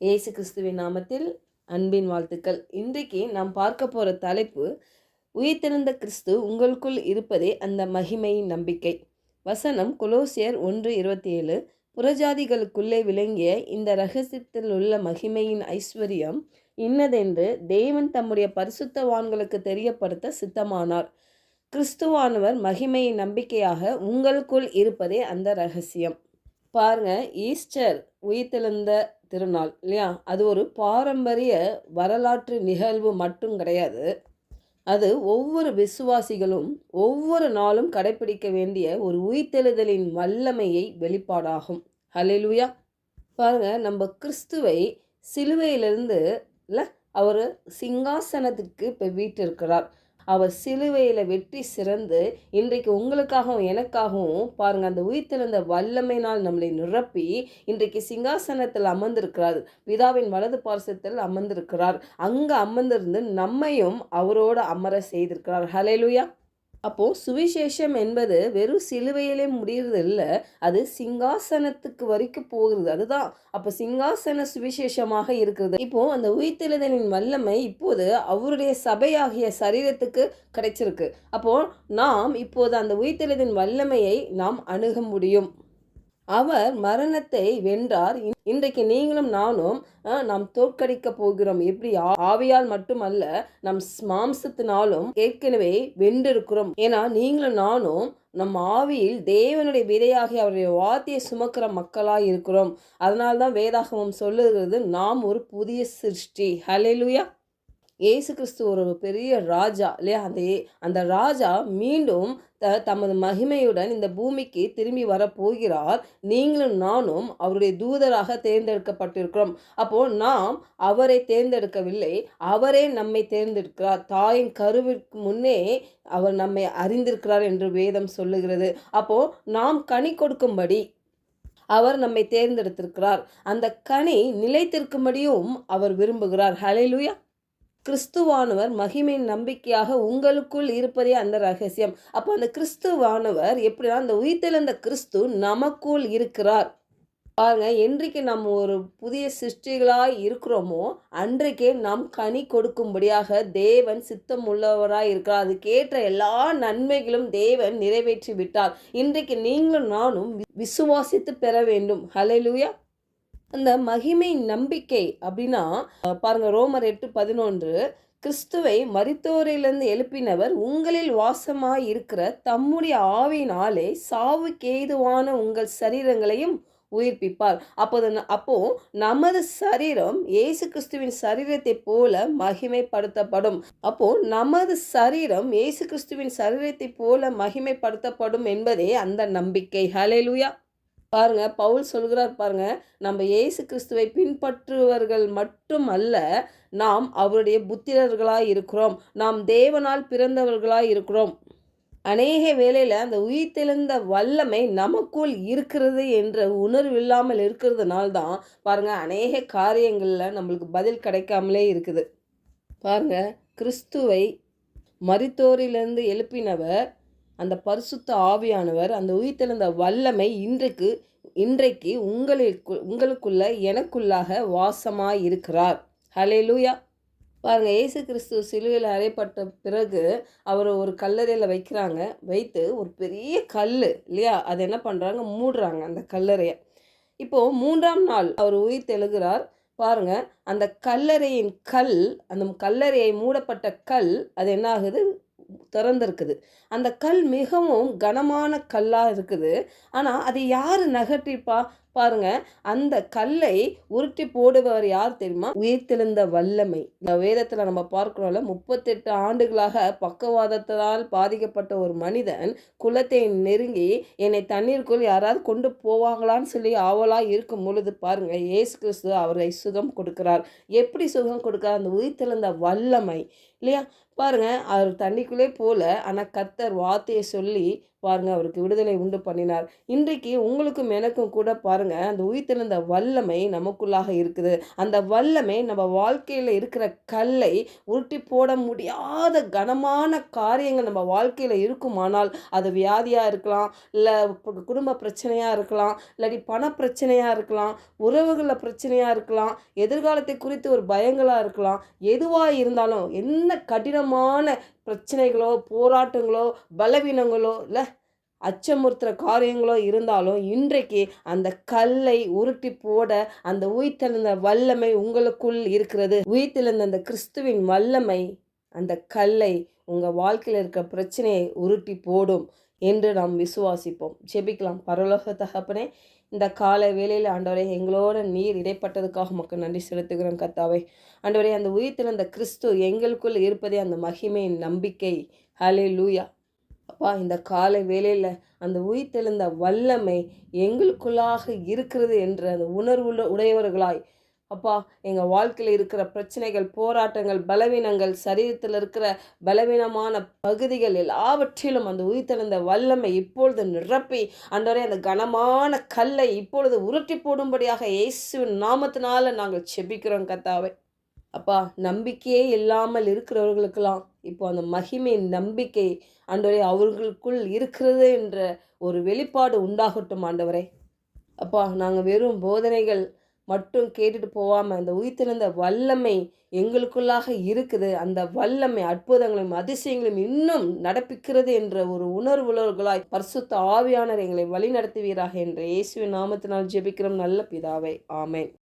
இயேசு கிறிஸ்துவின் நாமத்தில் அன்பின் வாழ்த்துக்கள். இன்றைக்கு நாம் பார்க்க போகிற தலைப்பு, உயிர்த்தெழுந்த கிறிஸ்து உங்களுக்குள் இருப்பதே அந்த மகிமையின் நம்பிக்கை. வசனம் கொலோசியர் 1:27. புறஜாதிகளுக்குள்ளே விளங்கிய இந்த இரகசியத்தில் உள்ள மகிமையின் ஐஸ்வர்யம் இன்னதென்று தேவன் தம்முடைய பரிசுத்தவான்களுக்கு தெரியப்படுத்த சித்தமானார். கிறிஸ்துவானவர் மகிமையின் நம்பிக்கையாக உங்களுக்குள் இருப்பதே அந்த ரகசியம். பாருங்க, ஈஸ்டர் உயிர்த்தெழுந்த திருநாள் இல்லையா? அது ஒரு பாரம்பரிய வரலாற்று நிகழ்வு மட்டும் கிடையாது. அது ஒவ்வொரு விசுவாசிகளும் ஒவ்வொரு நாளும் கடைபிடிக்க வேண்டிய ஒரு உயிர்த்தெழுதலின் வல்லமையை வெளிப்பாடாகும். ஹல்லேலூயா. பாருங்க, நம்ம கிறிஸ்துவை சிலுவையிலிருந்து இல்லை, அவர் சிங்காசனத்திற்கு இப்போ வீட்டிருக்கிறார். அவர் சிலுவையில் வெற்றி சிறந்து இன்றைக்கு உங்களுக்காகவும் எனக்காகவும் பாருங்கள் அந்த உயிர்த்தெழுந்த வல்லமையினால் நம்மளை நிரப்பி இன்றைக்கு சிங்காசனத்தில் அமர்ந்திருக்கிறார். பிதாவின் வலது பார்சத்தில் அமர்ந்திருக்கிறார். அங்கே அமர்ந்திருந்து நம்மையும் அவரோடு அமர செய்திருக்கிறார். ஹல்லேலூயா. அப்போது சுவிசேஷம் என்பது வெறும் சிலுவையிலே முடிகிறது இல்லை, அது சிங்காசனத்துக்கு வரைக்கும் போகிறது. அதுதான் அப்போ சிங்காசன சுவிசேஷமாக இருக்கிறது. இப்போது அந்த உயிர்த்தெழுதலின் வல்லமை இப்போது அவருடைய சபையாகிய சரீரத்துக்கு கிடைச்சிருக்கு. அப்போது நாம் இப்போது அந்த உயிர்த்தெழுதலின் வல்லமையை நாம் அணுக முடியும். அவர் மரணத்தை வென்றார். இன்றைக்கு நீங்களும் நானும் நாம் தோற்கடிக்க போகிறோம். எப்படி? ஆவியால் மட்டுமல்ல, நம் மாம்சத்தினாலும் ஏற்கனவே வென்றிருக்கிறோம். ஏன்னா நீங்களும் நானும் நம் ஆவியில் தேவனுடைய விதையாகி அவருடைய வார்த்தையை சுமக்கிற மக்களாக இருக்கிறோம். அதனால்தான் வேதாகமம் சொல்லுகிறது, நாம் ஒரு புதிய சிருஷ்டி. ஹல்லேலூயா. இயேசு கிறிஸ்து ஒரு பெரிய ராஜா இல்லையா? அந்த ராஜா மீண்டும் தமது மகிமையுடன் இந்த பூமிக்கு திரும்பி வரப்போகிறார். நீங்களும் நானும் அவருடைய தூதராக தேர்ந்தெடுக்கப்பட்டிருக்கிறோம். அப்போது நாம் அவரை தேர்ந்தெடுக்கவில்லை, அவரே நம்மை தேர்ந்தெடுக்கிறார். தாயின் கருவிற்கு முன்னே அவர் நம்மை அறிந்திருக்கிறார் என்று வேதம் சொல்லுகிறது. அப்போது நாம் கனி கொடுக்கும்படி அவர் நம்மை தேர்ந்தெடுத்திருக்கிறார். அந்த கனி நிலைத்திருக்கும்படியும் அவர் விரும்புகிறார். ஹல்லேலூயா. கிறிஸ்துவானவர் மகிமையின் நம்பிக்கையாக உங்களுக்குள் இருப்பதே அந்த ரகசியம். அப்போ அந்த கிறிஸ்துவானவர் எப்படின்னா, அந்த உயிர்த்தெழுந்த கிறிஸ்து நமக்குள் இருக்கிறார். பாருங்க, என்றைக்கு நம்ம ஒரு புதிய சிருஷ்டிகளாய் இருக்கிறோமோ அன்றைக்கே நாம் கனி கொடுக்கும்படியாக தேவன் சித்தம் உள்ளவராய் இருக்கிறார். அதுக்கேற்ற எல்லா நன்மைகளும் தேவன் நிறைவேற்றி விட்டார். இன்றைக்கு நீங்களும் நானும் விசுவாசித்து பெற வேண்டும். ஹல்லேலூயா. அந்த மகிமை நம்பிக்கை அப்படின்னா பாருங்க, ரோமர் 8:11, கிறிஸ்துவை மரித்தோரிலிருந்து எழுப்பினவர் உங்களில் வாசமாய் இருக்கிற தம்முடைய ஆவியினாலே சாவுக்கு ஏதுவான உங்கள் சரீரங்களையும் உயிர்ப்பிப்பார். அப்போ நமது சரீரம் இயேசு கிறிஸ்துவின் சரீரத்தை போல மகிமைப்படுத்தப்படும். அப்போ நமது சரீரம் இயேசு கிறிஸ்துவின் சரீரத்தை போல மகிமைப்படுத்தப்படும் என்பதே அந்த நம்பிக்கை. ஹல்லேலூயா. பாருங்க, பவுல் சொல்கிறார் பாருங்க, நம்ம இயேசு கிறிஸ்துவை பின்பற்றுவர்கள் மட்டும் அல்ல, நாம் அவருடைய புத்திரர்களாய் இருக்கிறோம். நாம் தேவனால் பிறந்தவர்களாய் இருக்கிறோம். அநேக வேளையில் அந்த உயிர்த்தெழுந்த வல்லமை நமக்குள் இருக்கிறது என்ற உணர்வு இல்லாமல் இருக்கிறதுனால்தான் பாருங்க அநேக காரியங்களில் நம்மளுக்கு பதில் கிடைக்காமலே இருக்குது. பாருங்க, கிறிஸ்துவை மரித்தோரிலிருந்து எழுப்பினவர் அந்த பரிசுத்த ஆவியானவர், அந்த உயிர்த்தெழுந்த வல்லமை இன்றைக்கு உங்களுக்குள்ள எனக்குள்ளாக வாசமாய் இருக்கிறார். ஹல்லேலூயா. பாருங்க, இயேசு கிறிஸ்து சிலுவையில் அறையப்பட்ட பிறகு அவர் ஒரு கல்லறையில் வைத்து ஒரு பெரிய கல் இல்லையா, அதை என்ன பண்ணுறாங்க, மூடுறாங்க அந்த கல்லறையை. இப்போது 3ஆம் நாள் அவர் உயிர்த்தெழுகிறார். பாருங்க, அந்த கல்லறையின் அந்த கல்லறையை மூடப்பட்ட கல் அது என்ன ஆகுது, திறந்திருக்குது. அந்த கல் மிகவும் கனமான கல்லாக இருக்குது. ஆனால் அதை யார் நகர்த்திப்பா? பாருங்க, அந்த கல்லை உருட்டி போடுபவர் யார் தெரியுமா? உயிர்த்தெழுந்த வல்லமை. இந்த வேதத்தில் நம்ம பார்க்கிறோம்ல, 38 ஆண்டுகளாக பக்கவாதத்தால் பாதிக்கப்பட்ட ஒரு மனிதன் குளத்தை நெருங்கி என்னை தண்ணீருக்குள் யாராவது கொண்டு போவாங்களான்னு சொல்லி ஆவலாக இருக்கும் பொழுது பாருங்க, இயேசு கிறிஸ்து அவரை சுகம் கொடுக்கிறார். எப்படி சுகம் கொடுக்கிறார்? அந்த உயிர்த்தெழுந்த வல்லமை இல்லையா? பாருங்க, அவர் தண்ணிக்குள்ளே போல, ஆனால் கர்த்தர் வார்த்தையை சொல்லி பாருங்க அவருக்கு விடுதலை உண்டு பண்ணினார். இன்றைக்கு உங்களுக்கும் எனக்கும் கூட பாருங்க அந்த உயிர்த்தெழுந்த வல்லமை நமக்குள்ளாக இருக்குது. அந்த வல்லமை நம்ம வாழ்க்கையில இருக்கிற கல்லை உருட்டி போட முடியாத கனமான காரியங்கள் நம்ம வாழ்க்கையில இருக்குமானால், அது வியாதியா இருக்கலாம், இல்ல குடும்ப பிரச்சனையா இருக்கலாம், இல்லாட்டி பண பிரச்சனையா இருக்கலாம், உறவுகள்ல பிரச்சனையா இருக்கலாம், எதிர்காலத்தை குறித்து ஒரு பயங்களா இருக்கலாம். எதுவா இருந்தாலும், என்ன கடினமான பிரச்சனைகளோ, போராட்டங்களோ, பலவீனங்களோ, இல்ல அச்சமுறுத்துற காரியங்களோ இருந்தாலும், இன்றைக்கு அந்த கல்லை உருட்டி போட அந்த உயிர்த்தெழுந்த வல்லமை உங்களுக்குள் இருக்கிறது. உயிர்த்தெழுந்த அந்த கிறிஸ்துவின் வல்லமை அந்த கல்லை உங்க வாழ்க்கையில இருக்க பிரச்சனையை உருட்டி போடும் என்று நாம் விசுவாசிப்போம். ஜெபிக்கலாம். பரலோக தகப்பனே, இந்த காலை வேளையில் ஆண்டவரே எங்களோட நீர் இடைப்பட்டதுக்காக உமக்கு நன்றி செலுத்துகிறோம் கர்த்தாவே. ஆண்டவரே அந்த உயிர்த்தெழுந்த கிறிஸ்து எங்களுக்குள் இருப்பதே அந்த மகிமையின் நம்பிக்கை. ஹல்லேலூயா. அப்பா இந்த காலை வேளையில் அந்த உயிர்த்தெழுந்த வல்லமை எங்களுக்குள்ளாக இருக்கிறது என்ற அந்த உணர்வுள்ள உடையவர்களாய் அப்பா எங்கள் வாழ்க்கையில் இருக்கிற பிரச்சனைகள், போராட்டங்கள், பலவீனங்கள், சரீரத்தில் இருக்கிற பலவீனமான பகுதிகள் எல்லாவற்றிலும் அந்த உயிர்த்தெழுந்த வல்லமை இப்பொழுது நிரப்பி ஆண்டவரே அந்த கனமான கல்லை இப்பொழுது உருட்டி போடும்படியாக இயேசுவின் நாமத்தினால நாங்கள் செபிக்கிறோம் கர்த்தாவே. அப்பா நம்பிக்கையே இல்லாமல் இருக்கிறவர்களுக்கெல்லாம் இப்போ அந்த மகிமையின் நம்பிக்கை ஆண்டவரே அவர்களுக்குள் இருக்கிறது என்ற ஒரு வெளிப்பாடு உண்டாகட்டும் ஆண்டவரே. அப்பா நாங்கள் வெறும் போதனைகள் மட்டும் கேட்டுட்டு போகாமல் அந்த உயிர்த்தெழுந்த வல்லமை எங்களுக்குள்ளாக இருக்குது. அந்த வல்லமை அற்புதங்களையும் அதிசயங்களையும் இன்னும் நடப்பிக்கிறது என்ற ஒரு உணர்வுள்ளவர்களாய் பரிசுத்த ஆவியானவர் எங்களை வழி நடத்துவீராக என்ற இயேசுவின் நாமத்தினால் ஜெபிக்கிறோம் நல்ல பிதாவே. ஆமென்.